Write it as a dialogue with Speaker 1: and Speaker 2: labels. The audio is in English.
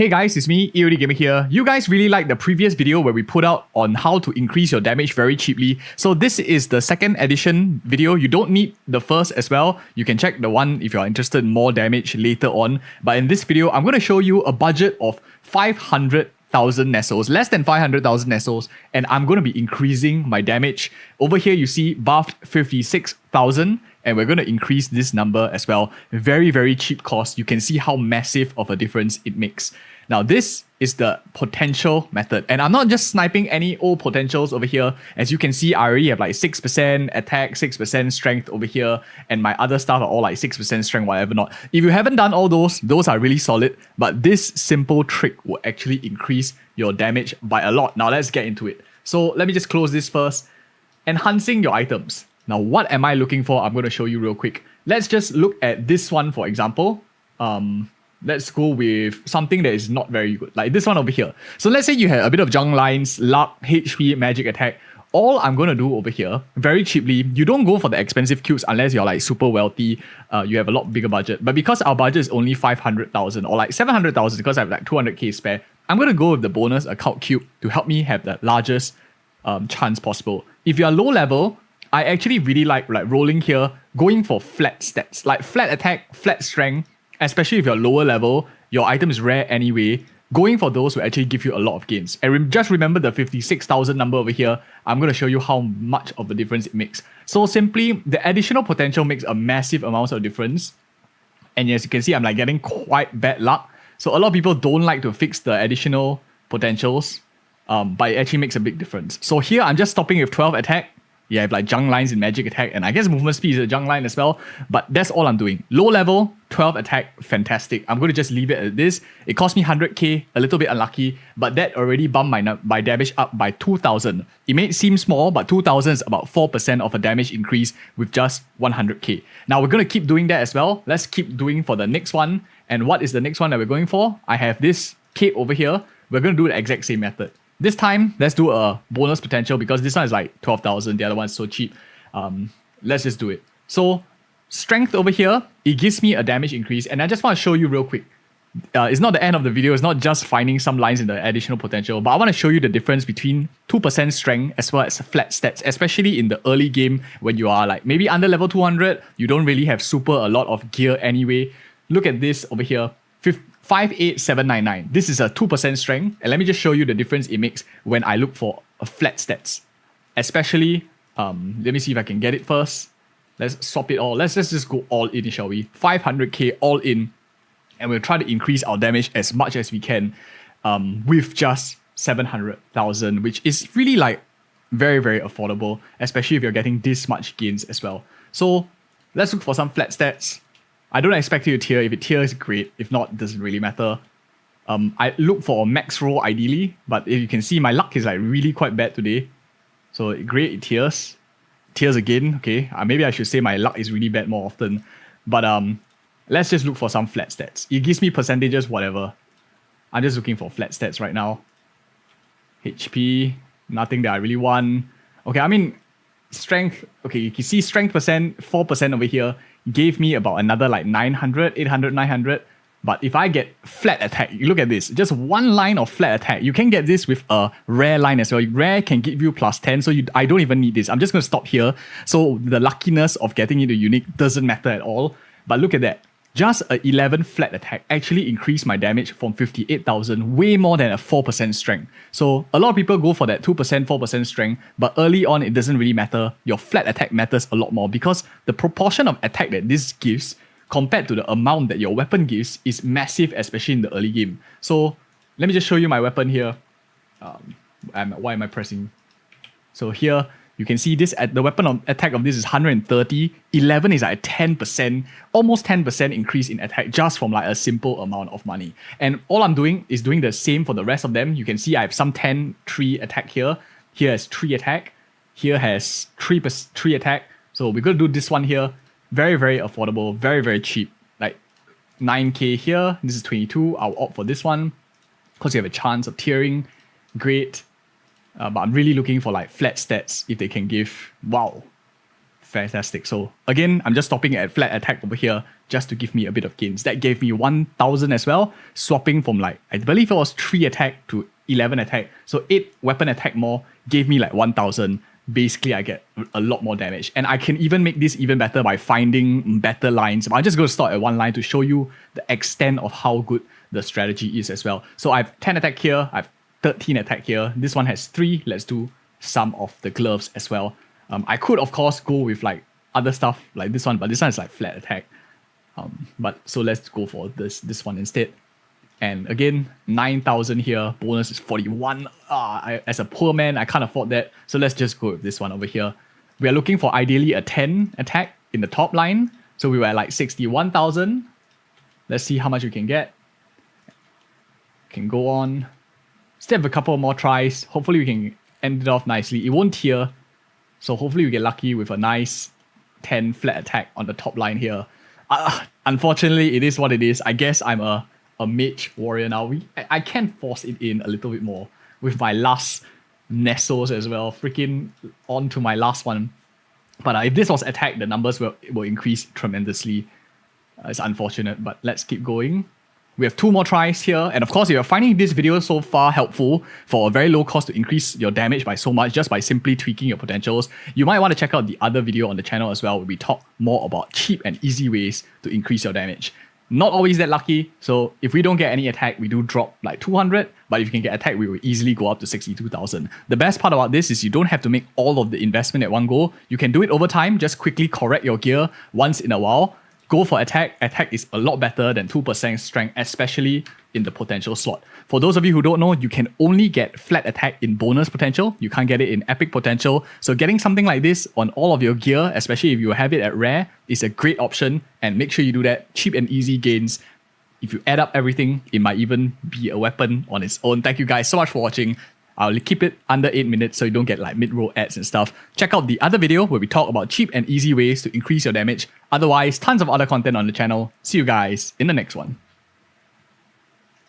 Speaker 1: Hey guys, it's me, EODGamer here. You guys really liked the previous video where we put out on how to increase your damage very cheaply. So this is the second edition video. You don't need the first as well. You can check the one if you're interested in more damage later on. But in this video, I'm going to show you a budget of 500,000 Nesos, less than 500,000 Nesos, and I'm going to be increasing my damage. Over here, you see buffed 56,000. And we're going to increase this number as well. Very, very cheap cost. You can see how massive of a difference it makes. Now, this is the potential method. And I'm not just sniping any old potentials over here. As you can see, I already have like 6% attack, 6% strength over here. And my other stuff are all like 6% strength, whatever not. If you haven't done all those are really solid. But this simple trick will actually increase your damage by a lot. Now, let's get into it. So let me just close this first. Enhancing your items. Now, what am I looking for? I'm going to show you real quick. Let's just look at this one, for example. Let's go with something that is not very good, like this one over here. So let's say you have a bit of junk lines, luck, HP, magic attack. All I'm going to do over here, very cheaply, you don't go for the expensive cubes unless you're like super wealthy, you have a lot bigger budget. But because our budget is only 500,000 or like 700,000 because I have like 200k spare, I'm going to go with the bonus occult cube to help me have the largest chance possible. If you're low level, I actually really like rolling here, going for flat stats, like flat attack, flat strength, especially if you're lower level, your item is rare anyway. Going for those will actually give you a lot of gains. And just remember the 56,000 number over here. I'm going to show you how much of a difference it makes. So simply, the additional potential makes a massive amount of difference. And as you can see, I'm like getting quite bad luck. So a lot of people don't like to fix the additional potentials, but it actually makes a big difference. So here, I'm just stopping with 12 attack. Yeah, I have like junk lines in magic attack, and I guess movement speed is a junk line as well, but that's all I'm doing. Low level, 12 attack, fantastic. I'm going to just leave it at this. It cost me 100k, a little bit unlucky, but that already bumped my damage up by 2,000. It may seem small, but 2,000 is about 4% of a damage increase with just 100k. Now we're going to keep doing that as well. Let's keep doing for the next one. And what is the next one that we're going for? I have this cape over here. We're going to do the exact same method. This time, let's do a bonus potential because this one is like 12,000. The other one's so cheap. Let's just do it. So strength over here, it gives me a damage increase. And I just want to show you real quick. It's not the end of the video. It's not just finding some lines in the additional potential. But I want to show you the difference between 2% strength as well as flat stats, especially in the early game when you are like maybe under level 200. You don't really have a lot of gear anyway. Look at this over here. 58799. This is a 2% strength. And let me just show you the difference it makes when I look for a flat stats. Especially, let me see if I can get it first. Let's swap it all. Let's just go all in, shall we? 500k all in. And we'll try to increase our damage as much as we can with just 700,000, which is really like very, very affordable, especially if you're getting this much gains as well. So let's look for some flat stats. I don't expect you to tier. If it tiers, great. If not, it doesn't really matter. I look for a max roll ideally, but if you can see, my luck is like really quite bad today. So great, it tiers. Tiers again, okay. Maybe I should say my luck is really bad more often. But let's just look for some flat stats. It gives me percentages, whatever. I'm just looking for flat stats right now. HP, nothing that I really want. Okay, I mean, strength. Okay, you can see strength percent, 4% over here. Gave me about another like 900, 800, 900. But if I get flat attack, you look at this, just one line of flat attack. You can get this with a rare line as well. Rare can give you plus 10, so I don't even need this. I'm just going to stop here. So the luckiness of getting into unique doesn't matter at all. But look at that. Just a 11 flat attack actually increased my damage from 58,000, way more than a 4% strength. So a lot of people go for that 2%, 4% strength, but early on it doesn't really matter. Your flat attack matters a lot more because the proportion of attack that this gives compared to the amount that your weapon gives is massive, especially in the early game. So let me just show you my weapon here. Why am I pressing? So here, you can see this the weapon attack of this is 130. 11 is like 10%, almost 10% increase in attack just from like a simple amount of money. And all I'm doing is doing the same for the rest of them. You can see I have some 3 attack here. Here has 3 attack. Here has 3 attack. So we're going to do this one here. Very, very affordable. Very, very cheap. Like 9k here. This is 22. I'll opt for this one because you have a chance of tiering. Great. But I'm really looking for like flat stats if they can give. Wow. Fantastic. So again, I'm just stopping at flat attack over here just to give me a bit of gains. That gave me 1000 as well, swapping from like, I believe it was 3 attack to 11 attack. So 8 weapon attack more gave me like 1000. Basically, I get a lot more damage. And I can even make this even better by finding better lines. But I'm just going to start at one line to show you the extent of how good the strategy is as well. So I have 10 attack here, I have 13 attack here. This one has 3. Let's do some of the gloves as well. I could, of course, go with like other stuff like this one, but this one is like flat attack. But so let's go for this one instead. And again, 9,000 here. Bonus is 41. As a poor man, I can't afford that. So let's just go with this one over here. We are looking for ideally a 10 attack in the top line. So we were at like 61,000. Let's see how much we can get. Can go on. Still have a couple more tries. Hopefully we can end it off nicely. It won't tier. So hopefully we get lucky with a nice 10 flat attack on the top line here. Unfortunately, it is what it is. I guess I'm a mage warrior now. I can force it in a little bit more with my last Nesos as well. Freaking on to my last one. But if this was attack, the numbers will increase tremendously. It's unfortunate, but let's keep going. We have 2 more tries here. And of course, if you're finding this video so far helpful for a very low cost to increase your damage by so much just by simply tweaking your potentials, you might want to check out the other video on the channel as well where we talk more about cheap and easy ways to increase your damage. Not always that lucky, so if we don't get any attack, we do drop like 200, but if you can get attack, we will easily go up to 62,000. The best part about this is you don't have to make all of the investment at one go. You can do it over time, just quickly correct your gear once in a while. Go for attack. Attack is a lot better than 2% strength, especially in the potential slot. For those of you who don't know, you can only get flat attack in bonus potential. You can't get it in epic potential. So getting something like this on all of your gear, especially if you have it at rare, is a great option. And make sure you do that. Cheap and easy gains. If you add up everything, it might even be a weapon on its own. Thank you guys so much for watching. I'll keep it under 8 minutes so you don't get like mid-roll ads and stuff. Check out the other video where we talk about cheap and easy ways to increase your damage. Otherwise, tons of other content on the channel. See you guys in the next one.